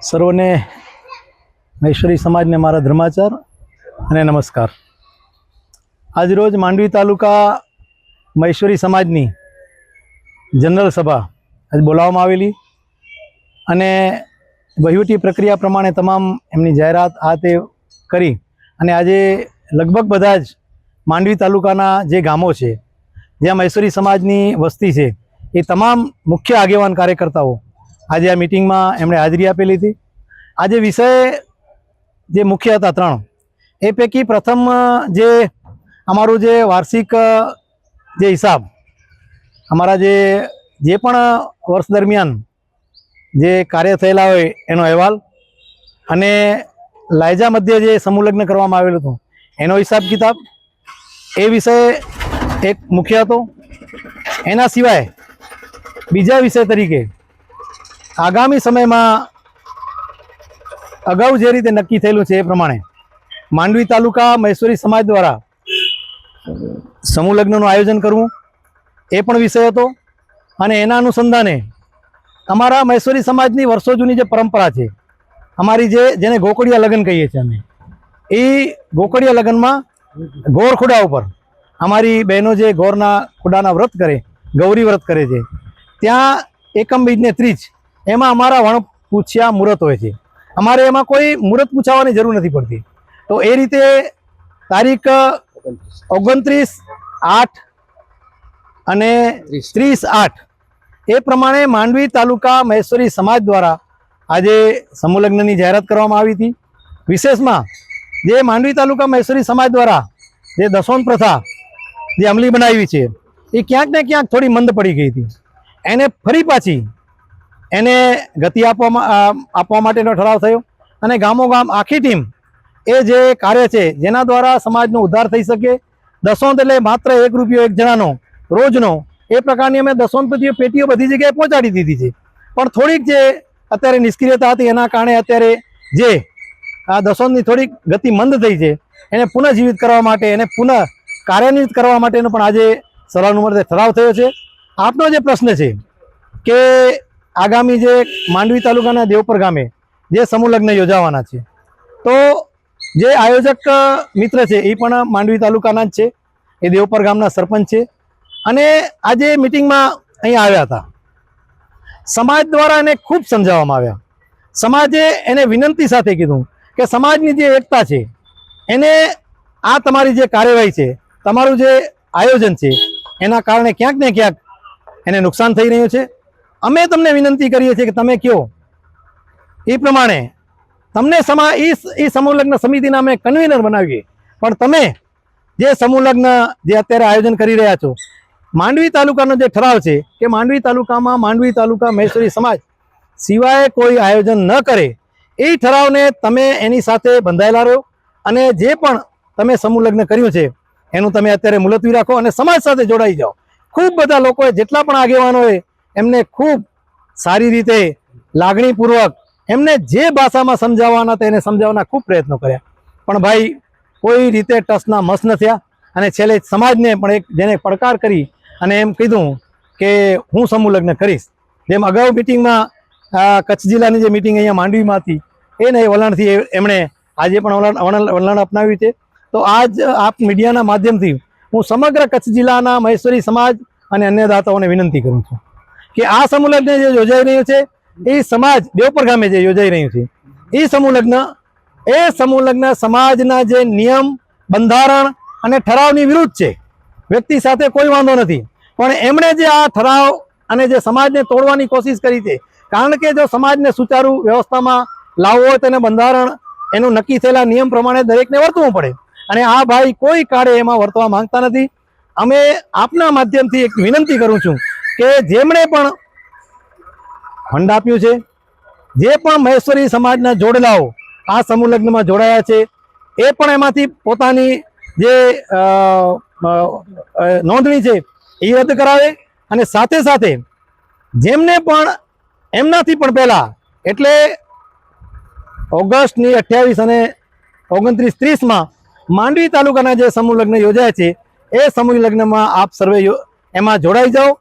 સર્વને મહેશ્વરી સમાજને મારા ધર્માચાર અને નમસ્કાર। આજ રોજ માંડવી તાલુકા મહેશ્વરી સમાજની જનરલ સભા આજ બોલાવવામાં આવેલી અને વહીવટી પ્રક્રિયા પ્રમાણે તમામ એમની જાહેરાત આ તે કરી અને આજે લગભગ બધા જ માંડવી તાલુકાના જે ગામો છે જ્યાં મહેશ્વરી સમાજની વસ્તી છે એ તમામ મુખ્ય આગેવાન કાર્યકર્તાઓ આજે આ મિટિંગમાં એમણે હાજરી આપેલી હતી। આજે વિષય જે મુખ્ય હતા ત્રણ, એ પૈકી પ્રથમ જે અમારું જે વાર્ષિક જે હિસાબ અમારા જે પણ વર્ષ દરમિયાન જે કાર્ય થયેલા હોય એનો અહેવાલ અને લાયજા મધ્યે જે સમૂહલગ્ન કરવામાં આવેલું હતું એનો હિસાબ કિતાબ, એ વિષય એક મુખ્ય હતો। એના સિવાય બીજા વિષય તરીકે આગામી સમયમાં અગાઉ જે રીતે નક્કી થયેલું છે એ પ્રમાણે માંડવી તાલુકા મહેશ્વરી સમાજ દ્વારા સમૂહ લગ્નનું આયોજન કરવું એ પણ વિષય હતો। અને એના અનુસંધાને અમારા મહેશ્વરી સમાજની વર્ષો જૂની જે પરંપરા છે, અમારી જેને ગોકળિયા લગ્ન કહીએ છીએ અમે, એ ગોકળિયા લગ્નમાં ગોર ખુડા ઉપર અમારી બહેનો જે ગોરના ખુડાના વ્રત કરે, ગૌરી વ્રત કરે છે, ત્યાં એકમ બીજને ત્રીજ એમાં અમારા વણ પૂછ્યા મુહૂર્ત હોય છે। અમારે એમાં કોઈ મુહૂર્ત પૂછાવવાની જરૂર નથી પડતી। તો એ રીતે તારીખ 29/8 અને 30/8 એ પ્રમાણે માંડવી તાલુકા મહેશ્વરી સમાજ દ્વારા આજે સમૂહ લગ્નની જાહેરાત કરવામાં આવી હતી। વિશેષમાં જે માંડવી તાલુકા મહેશ્વરી સમાજ દ્વારા જે દસોન પ્રથા જે અમલી બનાવી છે એ ક્યાંક ને ક્યાંક થોડી મંદ પડી ગઈ હતી। એને ફરી પાછી એને ગતિ આપવા માટેનો ઠરાવ થયો અને ગામોગામ આખી ટીમ એ જે કાર્ય છે જેના દ્વારા સમાજનો ઉદ્ધાર થઈ શકે, દસોંત એટલે માત્ર 1 રૂપિયો એક જણાનો રોજનો, એ પ્રકારની અમે દસોંત પેટીઓ બધી જગ્યાએ પહોંચાડી દીધી છે। પણ થોડીક જે અત્યારે નિષ્ક્રિયતા હતી એના કારણે અત્યારે જે આ દસોંતની થોડીક ગતિ મંદ થઈ છે એને પુનઃજીવિત કરવા માટે, એને પુનઃ કાર્યાન્વિત કરવા માટેનો પણ આજે સર્વાનુમતે ઠરાવ થયો છે। આપનો જે પ્રશ્ન છે કે આગામી જે માંડવી તાલુકાના દેવપર ગામે જે સમૂહ લગ્ન યોજાવાના છે, તો જે આયોજક મિત્ર છે એ પણ માંડવી તાલુકાના જ છે, એ દેવપર ગામના સરપંચ છે અને આજે મિટિંગમાં અહીંયા આવ્યા હતા। સમાજ દ્વારા એને ખૂબ સમજાવવામાં આવ્યા। સમાજે એને વિનંતી સાથે કીધું કે સમાજની જે એકતા છે એને આ તમારી જે કાર્યવાહી છે, તમારું જે આયોજન છે એના કારણે ક્યાંક ને ક્યાંક એને નુકસાન થઈ રહ્યું છે। અમે તમને વિનંતી કરીએ છીએ કે તમે કહો એ પ્રમાણે તમને એ સમૂહ લગ્ન સમિતિના અમે કન્વીનર બનાવીએ, પણ તમે જે સમૂહ લગ્ન જે અત્યારે આયોજન કરી રહ્યા છો, માંડવી તાલુકાનો જે ઠરાવ છે કે માંડવી તાલુકામાં માંડવી તાલુકા મહેશ્વરી સમાજ સિવાય કોઈ આયોજન ન કરે, એ ઠરાવને તમે એની સાથે બંધાયેલા રહો અને જે પણ તમે સમૂહ લગ્ન કર્યું છે એનું તમે અત્યારે મુલતવી રાખો અને સમાજ સાથે જોડાઈ જાઓ। ખૂબ બધા લોકોએ, જેટલા પણ આગેવાનોએ એમને ખૂબ સારી રીતે લાગણીપૂર્વક એમને જે ભાષામાં સમજાવવાના હતા એને સમજાવવાના ખૂબ પ્રયત્નો કર્યા, પણ ભાઈ કોઈ રીતે ટસના મસ ન થયા અને છેલ્લે સમાજને પણ એક જેને પડકાર કરી અને એમ કીધું કે હું સમૂહ લગ્ન કરીશ। જેમ અગાઉ મિટિંગમાં કચ્છ જિલ્લાની જે મિટિંગ અહીંયા માંડવીમાં હતી એને વલણથી એમણે આજે પણ વલણ અપનાવ્યું છે। તો આજ આપ મીડિયાના માધ્યમથી હું સમગ્ર કચ્છ જિલ્લાના મહેશ્વરી સમાજ અને અન્ય દાતાઓને વિનંતી કરું છું કે આ સમૂહ લગ્ન જે યોજાઈ રહ્યું છે એ સમાજ દેવપર ગામે જે યોજાઈ રહ્યું છે એ સમૂહ લગ્ન સમાજના જે નિયમ, બંધારણ અને ઠરાવની વિરુદ્ધ છે। વ્યક્તિ સાથે કોઈ વાંધો નથી, પણ એમણે જે આ ઠરાવ અને જે સમાજને તોડવાની કોશિશ કરી છે, કારણ કે જો સમાજને સુચારુ વ્યવસ્થામાં લાવવો હોય તેને બંધારણ એનું નક્કી થયેલા નિયમ પ્રમાણે દરેકને વર્તવું પડે અને આ ભાઈ કોઈ કાળે એમાં વર્તવા માંગતા નથી। અમે આપના માધ્યમથી એક વિનંતી કરું છું કે જેમણે પણ ફંડ આપ્યું છે, જે પણ મહેશ્વરી સમાજના જોડેલાઓ આ સમૂહ લગ્નમાં જોડાયા છે, એ પણ એમાંથી પોતાની જે નોંધણી છે એ રદ કરાવે અને સાથે સાથે જેમને પણ એમનાથી પણ પહેલાં એટલે ઓગસ્ટની 28 અને 29-30માં માંડવી તાલુકાના જે સમૂહ લગ્ન યોજાય છે એ સમૂહ લગ્નમાં આપ સર્વે એમાં જોડાઈ જાઓ